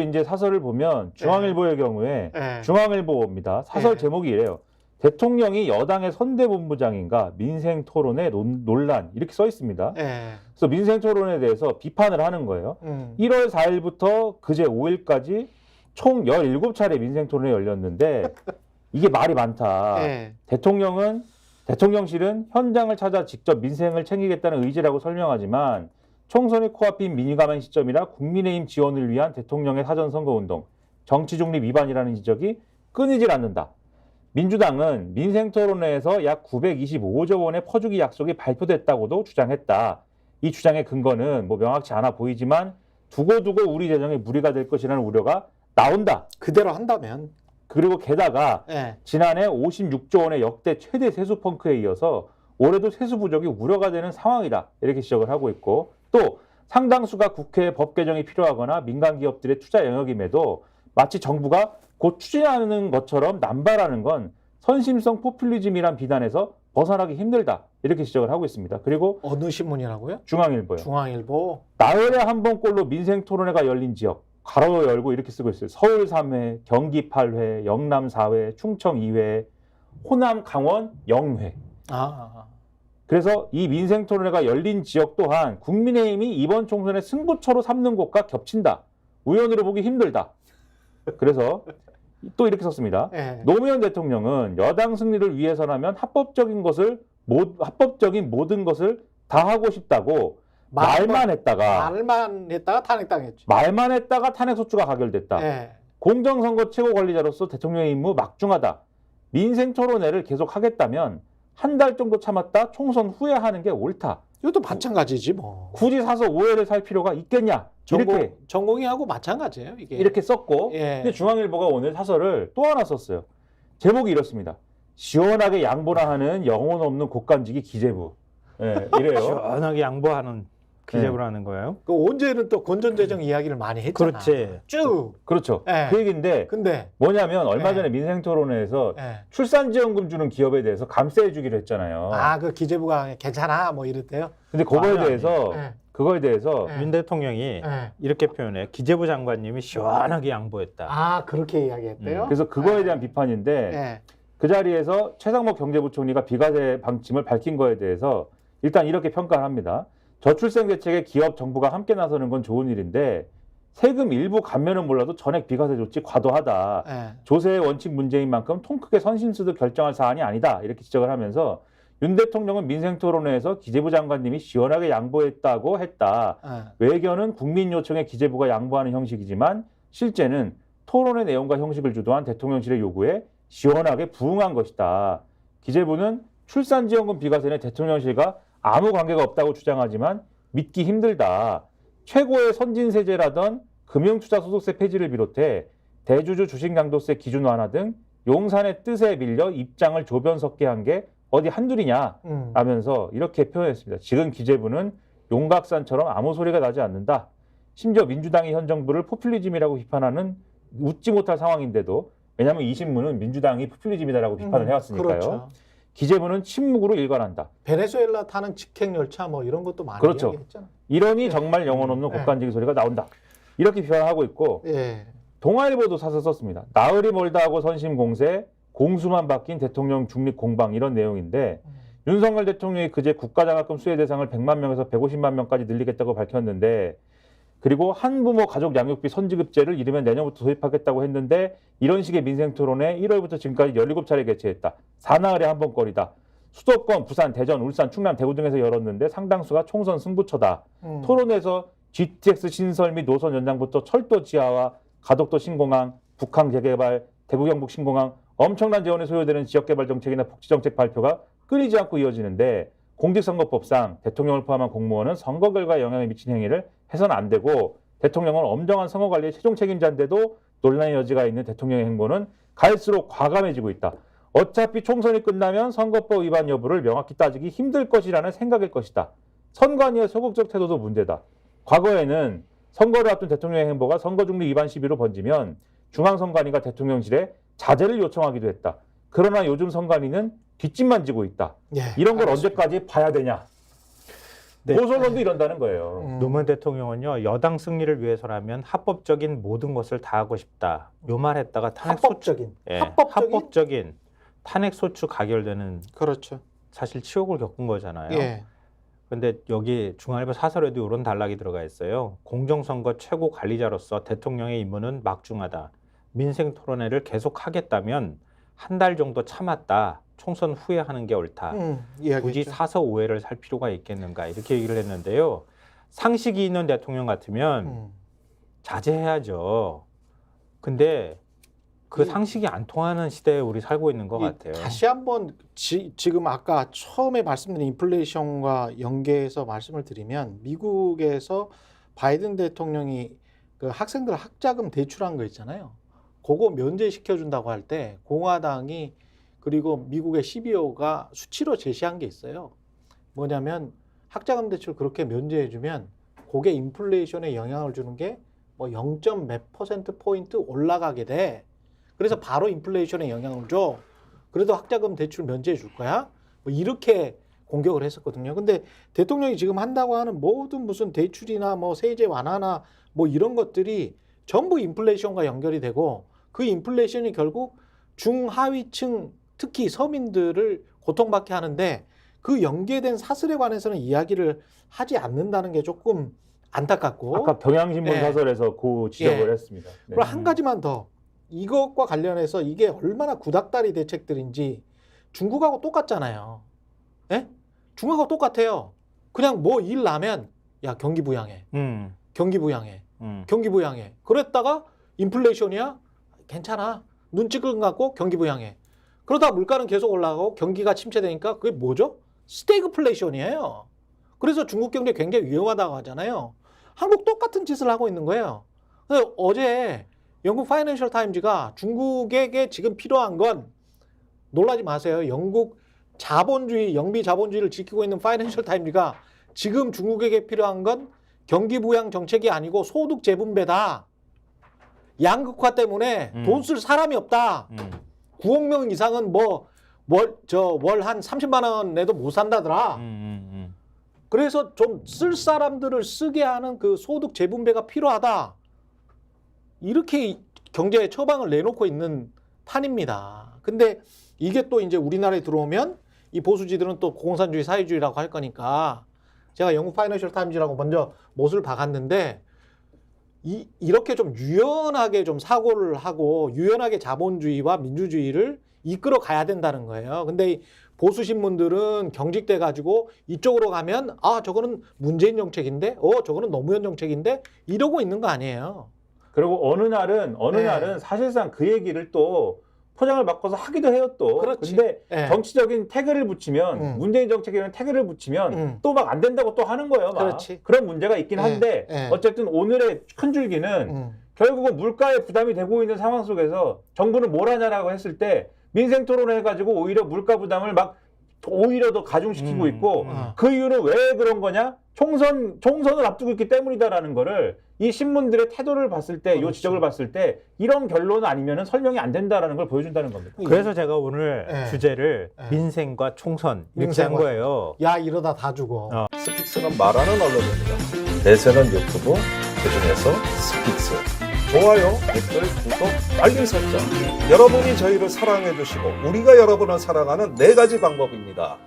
이제 사설을 보면 중앙일보의 경우에 네. 중앙일보입니다. 사설 네. 제목이 이래요. 대통령이 여당의 선대본부장인가 민생 토론의 논란 이렇게 써 있습니다. 네. 그래서 민생 토론에 대해서 비판을 하는 거예요. 1월 4일부터 그제 5일까지 총 17차례 민생 토론이 열렸는데 이게 말이 많다. 네. 대통령실은 현장을 찾아 직접 민생을 챙기겠다는 의지라고 설명하지만 총선이 코앞인 민감한 시점이라 국민의힘 지원을 위한 대통령의 사전선거운동, 정치 중립 위반이라는 지적이 끊이질 않는다. 민주당은 민생토론회에서 약 925조 원의 퍼주기 약속이 발표됐다고도 주장했다. 이 주장의 근거는 명확치 않아 보이지만 두고두고 우리 재정에 무리가 될 것이라는 우려가 나온다. 그대로 한다면. 그리고 게다가 네. 지난해 56조 원의 역대 최대 세수 펑크에 이어서 올해도 세수 부족이 우려가 되는 상황이다. 이렇게 지적을 하고 있고 또 상당수가 국회에 법 개정이 필요하거나 민간 기업들의 투자 영역임에도 마치 정부가 곧 추진하는 것처럼 남발하는 건 선심성 포퓰리즘이란 비난에서 벗어나기 힘들다. 이렇게 지적을 하고 있습니다. 그리고 어느 신문이라고요? 중앙일보요. 중앙일보. 나흘에 한 번꼴로 민생토론회가 열린 지역 가로 열고 이렇게 쓰고 있어요. 서울 3회, 경기 8회, 영남 4회, 충청 2회, 호남, 강원 0회. 그래서 이 민생토론회가 열린 지역 또한 국민의힘이 이번 총선의 승부처로 삼는 곳과 겹친다. 우연으로 보기 힘들다. 그래서 또 이렇게 썼습니다. 네. 노무현 대통령은 여당 승리를 위해서라면 합법적인 모든 것을 다 하고 싶다고 말만 했다가 탄핵당했죠. 말만 했다가 탄핵소추가 가결됐다. 네. 공정선거 최고관리자로서 대통령의 임무 막중하다. 민생토론회를 계속하겠다면 한 달 정도 참았다 총선 후에 하는 게 옳다. 이것도 마찬가지지 뭐. 굳이 사서 오해를 살 필요가 있겠냐. 전공의하고 마찬가지예요. 이게. 이렇게 썼고 예. 근데 중앙일보가 오늘 사설을 또 하나 썼어요. 제목이 이렇습니다. 시원하게 양보나 하는 영혼 없는 곡간지기 기재부. 네, 이래요. 시원하게 양보하는 기재부라는 거예요. 그 언제는 또 건전재정 이야기를 많이 했잖아. 그렇지. 쭉. 그렇죠. 네. 그 얘기인데 근데 뭐냐면 얼마 전에 민생토론회에서 출산지원금 주는 기업에 대해서 감세해 주기로 했잖아요. 그 기재부가 괜찮아 뭐 이랬대요. 근데 그거에 대해서 윤 대통령이 이렇게 표현해. 기재부 장관님이 시원하게 양보했다. 그렇게 이야기했대요. 그래서 그거에 대한 비판인데 그 자리에서 최상목 경제부총리가 비과세 방침을 밝힌 거에 대해서 일단 이렇게 평가를 합니다. 저출생 대책에 기업 정부가 함께 나서는 건 좋은 일인데 세금 일부 감면은 몰라도 전액 비과세 조치 과도하다. 조세의 원칙 문제인 만큼 통 크게 선심수도 결정할 사안이 아니다. 이렇게 지적을 하면서 윤 대통령은 민생토론회에서 기재부 장관님이 시원하게 양보했다고 했다. 외견은 국민 요청에 기재부가 양보하는 형식이지만 실제는 토론의 내용과 형식을 주도한 대통령실의 요구에 시원하게 부응한 것이다. 기재부는 출산지원금 비과세는 대통령실과 아무 관계가 없다고 주장하지만 믿기 힘들다. 최고의 선진세제라던 금융투자소득세 폐지를 비롯해 대주주 주식양도세 기준 완화 등 용산의 뜻에 밀려 입장을 조변석게 한 게 어디 한둘이냐 라면서 이렇게 표현했습니다. 지금 기재부는 용각산처럼 아무 소리가 나지 않는다. 심지어 민주당이 현 정부를 포퓰리즘이라고 비판하는 웃지 못할 상황인데도 왜냐하면 이 신문은 민주당이 포퓰리즘이다라고 비판을 해왔으니까요. 그렇죠. 기재부는 침묵으로 일관한다. 베네수엘라 타는 직행열차 뭐 이런 것도 많이 그렇죠. 이야기했잖아. 이러니 정말 영혼 없는 곡간지기 소리가 나온다. 이렇게 비판하고 있고 동아일보도 사설 썼습니다. 나흘이 멀다 하고 선심 공세, 공수만 바뀐 대통령 중립 공방 이런 내용인데 윤석열 대통령이 그제 국가장학금 수혜 대상을 100만 명에서 150만 명까지 늘리겠다고 밝혔는데 그리고 한부모 가족 양육비 선지급제를 이르면 내년부터 도입하겠다고 했는데 이런 식의 민생토론에 1월부터 지금까지 17차례 개최했다. 사나흘에 한 번거리다. 수도권, 부산, 대전, 울산, 충남, 대구 등에서 열었는데 상당수가 총선 승부처다. 토론에서 GTX 신설 및 노선 연장부터 철도 지하화, 가덕도 신공항, 북한 재개발, 대구 경북 신공항 엄청난 재원이 소요되는 지역개발 정책이나 복지정책 발표가 끊이지 않고 이어지는데 공직선거법상 대통령을 포함한 공무원은 선거 결과에 영향을 미친 행위를 해서는 안 되고 대통령은 엄정한 선거관리의 최종 책임자인데도 논란의 여지가 있는 대통령의 행보는 갈수록 과감해지고 있다. 어차피 총선이 끝나면 선거법 위반 여부를 명확히 따지기 힘들 것이라는 생각일 것이다. 선관위의 소극적 태도도 문제다. 과거에는 선거를 앞둔 대통령의 행보가 선거중립 위반 시비로 번지면 중앙선관위가 대통령실에 자제를 요청하기도 했다. 그러나 요즘 선관위는 뒷짐만 지고 있다. 이런 걸 언제까지 봐야 되냐? 네. 보수론도 이런다는 거예요. 노무현 대통령은요, 여당 승리를 위해서라면 합법적인 모든 것을 다 하고 싶다. 요 말했다가 탄핵 합법적인. 예, 합법적인? 합법적인 탄핵 소추 가결되는 그렇죠. 사실 치욕을 겪은 거잖아요. 예. 근데 여기 중앙일보 사설에도 이런 단락이 들어가 있어요. 공정선거 최고 관리자로서 대통령의 임무는 막중하다. 민생 토론회를 계속하겠다면 한 달 정도 참았다. 총선 후에 하는 게 옳다. 이야기했죠. 굳이 사서 오해를 살 필요가 있겠는가 이렇게 얘기를 했는데요. 상식이 있는 대통령 같으면 자제해야죠. 근데 그 상식이 안 통하는 시대에 우리 살고 있는 것 같아요. 다시 한번 지금 아까 처음에 말씀드린 인플레이션과 연계해서 말씀을 드리면 미국에서 바이든 대통령이 그 학생들 학자금 대출한 거 있잖아요. 그거 면제시켜준다고 할 때 공화당이 그리고 미국의 CBO가 수치로 제시한 게 있어요. 뭐냐면 학자금 대출 그렇게 면제해주면 그게 인플레이션에 영향을 주는 게 뭐 0. 몇 %포인트 올라가게 돼. 그래서 바로 인플레이션에 영향을 줘. 그래도 학자금 대출 면제해 줄 거야. 뭐 이렇게 공격을 했었거든요. 근데 대통령이 지금 한다고 하는 모든 무슨 대출이나 뭐 세제 완화나 뭐 이런 것들이 전부 인플레이션과 연결이 되고 그 인플레이션이 결국 중하위층 특히 서민들을 고통받게 하는데 그 연계된 사슬에 관해서는 이야기를 하지 않는다는 게 조금 안타깝고. 아까 경향신문 예. 사설에서 그 지적을 예. 했습니다. 네. 그리고 한 가지만 더. 이것과 관련해서 이게 얼마나 구닥다리 대책들인지 중국하고 똑같잖아요. 예? 중국하고 똑같아요. 그냥 뭐 일 나면 야 경기 부양해. 경기 부양해. 경기 부양해. 그랬다가 인플레이션이야? 괜찮아. 눈 찌끈 갖고 경기 부양해. 그러다 물가는 계속 올라가고 경기가 침체되니까 그게 뭐죠? 스태그플레이션이에요. 그래서 중국 경제 굉장히 위험하다고 하잖아요. 한국 똑같은 짓을 하고 있는 거예요. 그래서 어제 영국 파이낸셜 타임즈가 중국에게 지금 필요한 건 놀라지 마세요. 영국 자본주의, 영비 자본주의를 지키고 있는 파이낸셜 타임즈가 지금 중국에게 필요한 건 경기 부양 정책이 아니고 소득 재분배다. 양극화 때문에 돈 쓸 사람이 없다. 9억 명 이상은 월 한 30만 원 내도 못 산다더라. 그래서 좀 쓸 사람들을 쓰게 하는 그 소득 재분배가 필요하다. 이렇게 경제 처방을 내놓고 있는 판입니다. 근데 이게 또 이제 우리나라에 들어오면 이 보수지들은 또 공산주의 사회주의라고 할 거니까 제가 영국 파이낸셜 타임즈라고 먼저 못을 박았는데 이렇게 좀 유연하게 좀 사고를 하고 유연하게 자본주의와 민주주의를 이끌어 가야 된다는 거예요. 근데 이 보수 신문들은 경직돼 가지고 이쪽으로 가면 아 저거는 문재인 정책인데 저거는 노무현 정책인데 이러고 있는 거 아니에요. 그리고 어느 날은 사실상 그 얘기를 또 포장을 바꿔서 하기도 해요 또. 그렇지. 근데 네. 정치적인 태그를 붙이면 문재인 정책에는 태그를 붙이면 또 막 안 된다고 또 하는 거예요. 막. 그렇지. 그런 문제가 있긴 한데 어쨌든 오늘의 큰 줄기는 결국은 물가에 부담이 되고 있는 상황 속에서 정부는 뭘 하냐라고 했을 때 민생 토론을 해가지고 오히려 물가 부담을 막 오히려 더 가중시키고 있고 그 이유는 왜 그런 거냐? 총선을 앞두고 있기 때문이다라는 거를 이 신문들의 태도를 봤을 때, 이 지적을 봤을 때 이런 결론 아니면은 설명이 안 된다라는 걸 보여준다는 겁니다. 그래서 제가 오늘 주제를 민생과 총선 이렇게 한 거예요. 야 이러다 다 죽어. 스픽스는 말하는 언론입니다. 대세는 유튜브, 그중에서 스픽스. 좋아요, 댓글, 구독, 알림 설정. 여러분이 저희를 사랑해 주시고 우리가 여러분을 사랑하는 4가지 방법입니다.